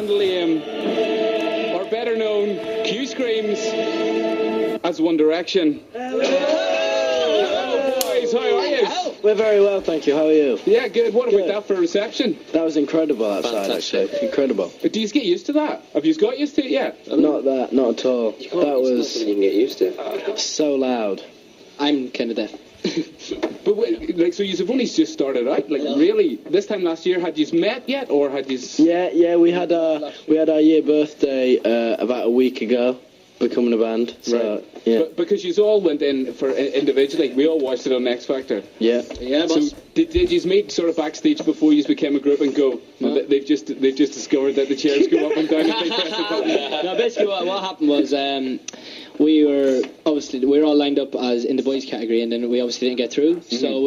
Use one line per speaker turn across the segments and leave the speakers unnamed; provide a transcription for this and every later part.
Lame, or better known, Q Screams, as One Direction. Hello, boys, how are you?
We're very well, thank you. How are you?
Yeah, good. What about that for reception?
That was incredible outside,
Fantastic.
actually. Incredible.
Do you get used to that? Have you got used to it yet?
Not at all. That was
you can get used to.
so loud.
I'm kind of deaf.
But wait, like, so you've only just started out. Like, really, this time last year, had you met yet, or had you?
Yeah. We had our year birthday about a week ago, becoming a band. So,
Right.
yeah.
But because you all went in for individually, we all watched it on X Factor.
Yeah.
Yeah,
So
boss.
did you meet sort of backstage before you became a group and go?
No.
They've just discovered that the chairs go up and down if they press the button.
No, basically what happened was we were all lined up as in the boys category, and then we obviously didn't get through. So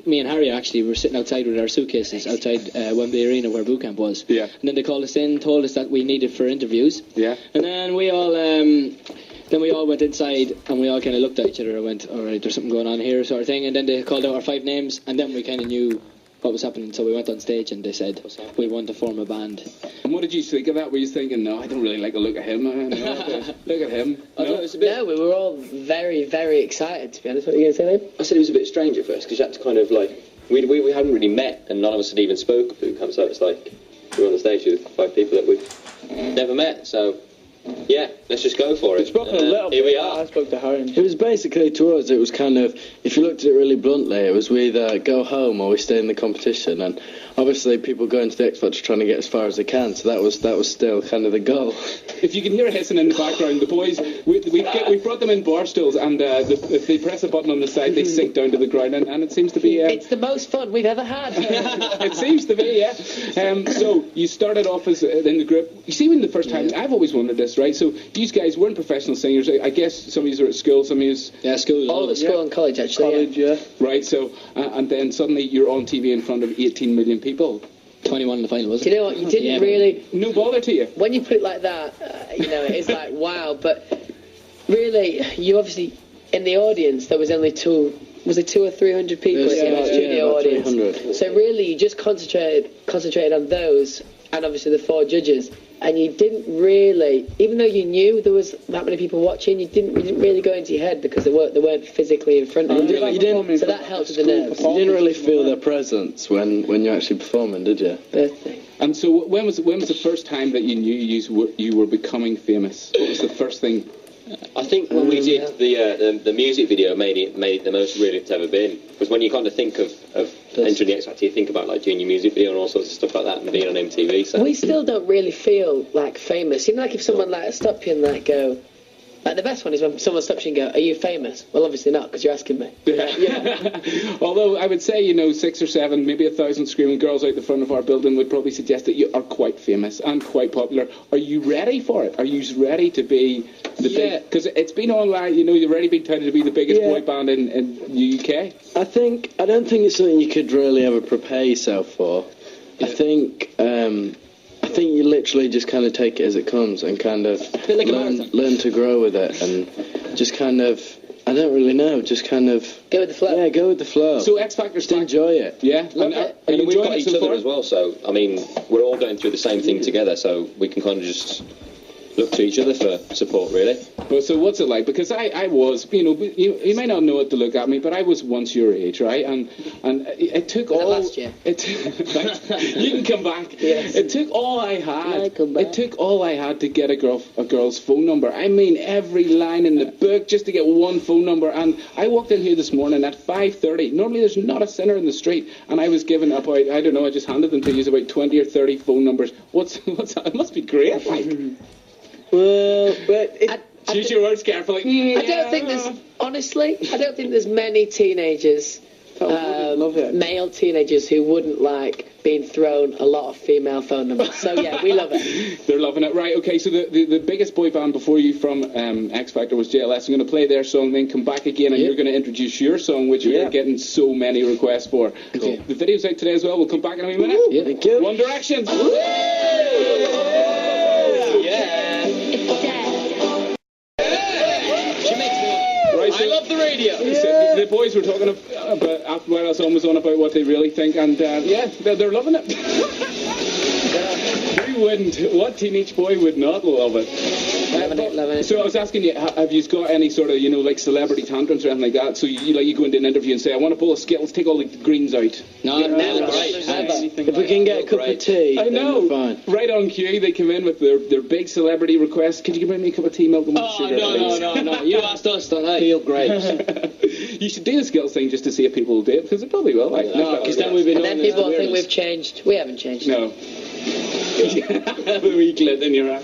me and Harry actually were sitting outside with our suitcases outside Wembley Arena where boot camp was.
Yeah.
And then they called us in, told us that we needed for interviews.
Yeah.
And then we all went inside and we all kind of looked at each other and went, all right, there's something going on here, sort of thing. And then they called out our 5 names, and then we kind of knew what was happening. So we went on stage and they said we want to form a band.
And what did you think of that? Were you thinking, no, I don't really like the look of him. No, look at him. No?
No, we were all very, very excited, to be honest. What were you going to say, Liam?
I said it was a bit strange at first because you had to kind of like we hadn't really met and none of us had even spoken at boot camp, so it's like we were on the stage with 5 people that we've never met. So yeah, let's just go for it.
It's broken a
And,
little
here
bit.
we are.
I spoke to Harry. It was basically, to us, it was kind of, if you looked at it really bluntly, it was we either go home or we stay in the competition. And obviously people go into the X Factor trying to get as far as they can, so that was still kind of the goal.
If you can hear hissing in the background, the boys, we brought them in bar stools, and if they press a button on the side, they sink down to the ground, and it seems to be...
It's the most fun we've ever had.
It seems to be, yeah. So you started off as in the group. You see, when the first time, I've always wondered this, right? So these guys weren't professional singers. I guess some of you are at school, some of you...
Yeah, school.
All at school and college, actually.
College, yeah.
Right, so, and then suddenly you're on TV in front of 18 million people.
21 in the final, was
Do
it?
you know what? You didn't
Yeah,
really...
No bother to you.
When you put it like that, it is like, wow. But really, you obviously... In the audience, there was only 200 or 300 people in the studio
about
audience.
300.
So really, you just concentrated on those, and obviously the 4 judges. And you didn't really, even though you knew there was that many people watching, you didn't really go into your head because they weren't physically in front of you.
You didn't.
So that helped with the nerves.
You didn't really feel their presence when you're actually performing, did you?
Birthday.
And so when was the first time that you knew you were becoming famous? What was the first thing?
I think when we did the music video made it the most real it's ever been. Because when you kind of think of entering the X Factor, you think about like doing your music video and all sorts of stuff like that and being on MTV. So
We still don't really feel like famous. You know, like if someone like stop you and like go, like the best one is when someone stops you and go, "Are you famous?" Well, obviously not, because you're asking me.
Although I would say, 6 or 7, maybe 1,000 screaming girls out the front of our building would probably suggest that you are quite famous and quite popular. Are you ready for it? Are you ready to be the big? Because it's been online, you've already been touted to be the biggest boy band in the UK.
I don't think it's something you could really ever prepare yourself for. I think you literally just kind of take it as it comes and kind of
bit like a marathon.
learn to grow with it and just kind of, I don't really know, just kind of...
Go with the flow.
Yeah, go with the flow.
So X Factor's
Just enjoy it.
Yeah,
Love it.
Are you
we've
enjoying
got
it
each
so
other
far?
as well. So I mean, we're all going through the same thing together, so we can kind of just look to each other for support, really.
But so what's it like? Because I was, you may not know it to look at me, but I was once your age, right? And it took all...
last year.
You can come back.
Yes.
It took all I had.
Yeah, come back.
It took all I had to get a girl's phone number. I mean, every line in the book just to get one phone number. And I walked in here this morning at 5:30. Normally there's not a sinner in the street, and I was giving about, I don't know, I just handed them to you about 20 or 30 phone numbers. What's that? It must be great, like.
Well, but...
Choose your words carefully.
I don't think there's many teenagers,
love it.
male teenagers, who wouldn't like being thrown a lot of female phone numbers. So yeah, we love it.
They're loving it. Right, okay, so the biggest boy band before you from X Factor was JLS. I'm going to play their song, then come back again, and you're going to introduce your song, which you're getting so many requests for.
Cool.
The video's out today as well. We'll come back in a wee minute.
Yeah.
Thank you.
One Direction. Right, so
I love the radio.
so the boys were talking about when our song was on about what they really think, and they're loving it. wouldn't? What teenage boy would not love it?
Love it.
So I was asking you, have you got any sort of, like celebrity tantrums or anything like that? So you go into an interview and say, I want a bowl of Skittles, take all the greens out.
No,
Never.
If we can get a cup of tea,
I
then
know.
we're fine.
Right on cue, they come in with their big celebrity request. Could you bring me a cup of tea, milk and
Oh,
sugar,
no. You asked us, don't I?
Feel great.
You should do the Skittles thing just to see if people will do it, because they probably will. Like,
No, because then we've been
And then
known as
people will think
weirdos.
we've changed. We haven't changed.
No. The wee glit in your eye.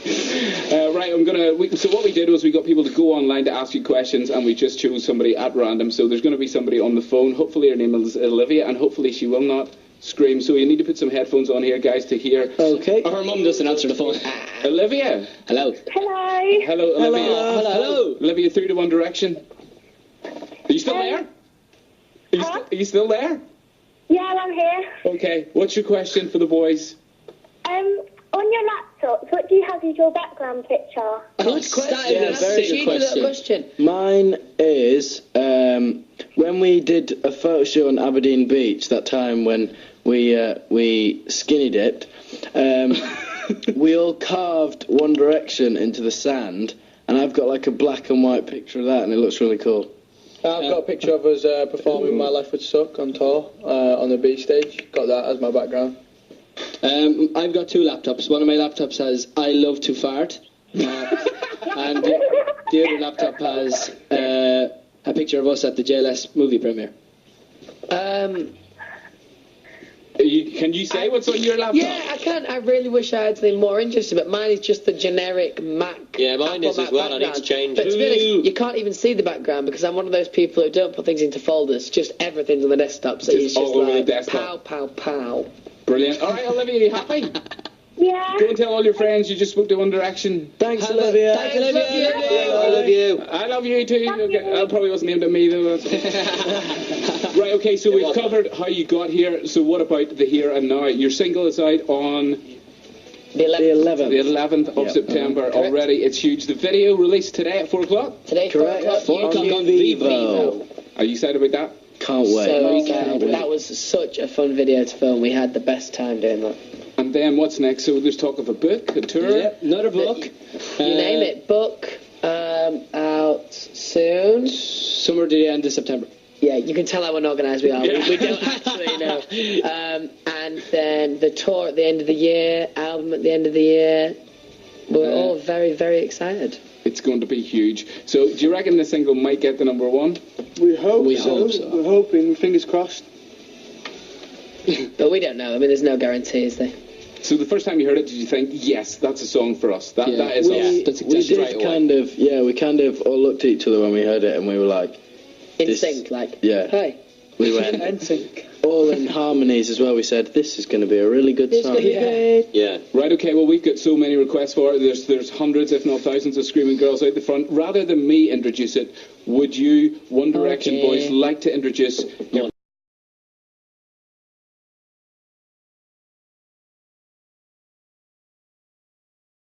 Right, so what we did was we got people to go online to ask you questions, and we just chose somebody at random. So there's going to be somebody on the phone. Hopefully her name is Olivia, and hopefully she will not scream. So you need to put some headphones on here, guys, to hear.
Okay.
Her mum doesn't answer the phone.
Olivia.
Hello.
Hello.
Hello, Olivia.
Hello.
Olivia, through to One Direction. Are you still there? Are you still there?
Yeah, I'm here.
Okay. What's your question for the boys?
On your laptop, what do you have as your background picture?
Good question.
Yeah,
That's
very
a
good
cheeky little question.
Mine is when we did a photo shoot on Aberdeen Beach that time when we skinny dipped. We all carved One Direction into the sand, and I've got like a black and white picture of that, and it looks really cool.
I've got a picture of us performing My Life Would Suck on tour on the B stage. Got that as my background.
I've got two laptops. One of my laptops has I love to fart, and the other laptop has a picture of us at the JLS movie premiere.
Can you say what's on your laptop?
Yeah, I can. I really wish I had something more interesting, but mine is just the generic Mac.
Yeah, mine
Apple
is as
Mac
well. I need to
background.
change
But
it.
to be honest, you can't even see the background because I'm one of those people who don't put things into folders. Just everything's on the desktop, so
Just
it's just
all over the
like
desktop.
pow, pow, pow.
Brilliant. All right, Olivia, are you happy?
Yeah.
Go and tell all your friends you just spoke to One Direction.
Thanks, Olivia.
Thanks, Olivia.
I love you.
I love you too. Okay, that probably wasn't aimed at me though. Right, okay, so we've covered how you got here. So what about the here and now? Your single is out on
The 11th.
the 11th of
Yep.
September
Correct.
already. It's huge. The video released today at 4 o'clock.
Today,
Correct.
4 o'clock.
4
YouTube
o'clock on
Vivo.
Vivo.
Are you excited about that?
Can't wait.
So
Can't wait.
that was such a fun video to film. We had the best time doing that.
And then what's next? So there's talk of a book, a tour.
Yeah, another book.
You name it. Book out soon.
Somewhere to the end of September.
Yeah, you can tell how unorganised we are.
Yeah.
We don't actually know. And then the tour at the end of the year, album at the end of the year. We're all very, very excited.
It's going to be huge. So do you reckon the single might get the number one?
We hope
We hope so.
We're hoping, fingers crossed.
But we don't know. I mean, there's no guarantee, is there?
So the first time you heard it, did you think, yes, that's a song for us? That is
we,
us.
That's
we
exactly
did
right
we kind of all looked at each other when we heard it, and we were like,
In
This-
sync, like,
yeah.
hi.
we went all in harmonies as well. We said, this is going to be a really good song.
Yeah.
Right, okay, well, we've got so many requests for it. There's hundreds, if not thousands, of screaming girls out the front. Rather than me introduce it, would you, One Direction
Okay.
boys, like to introduce your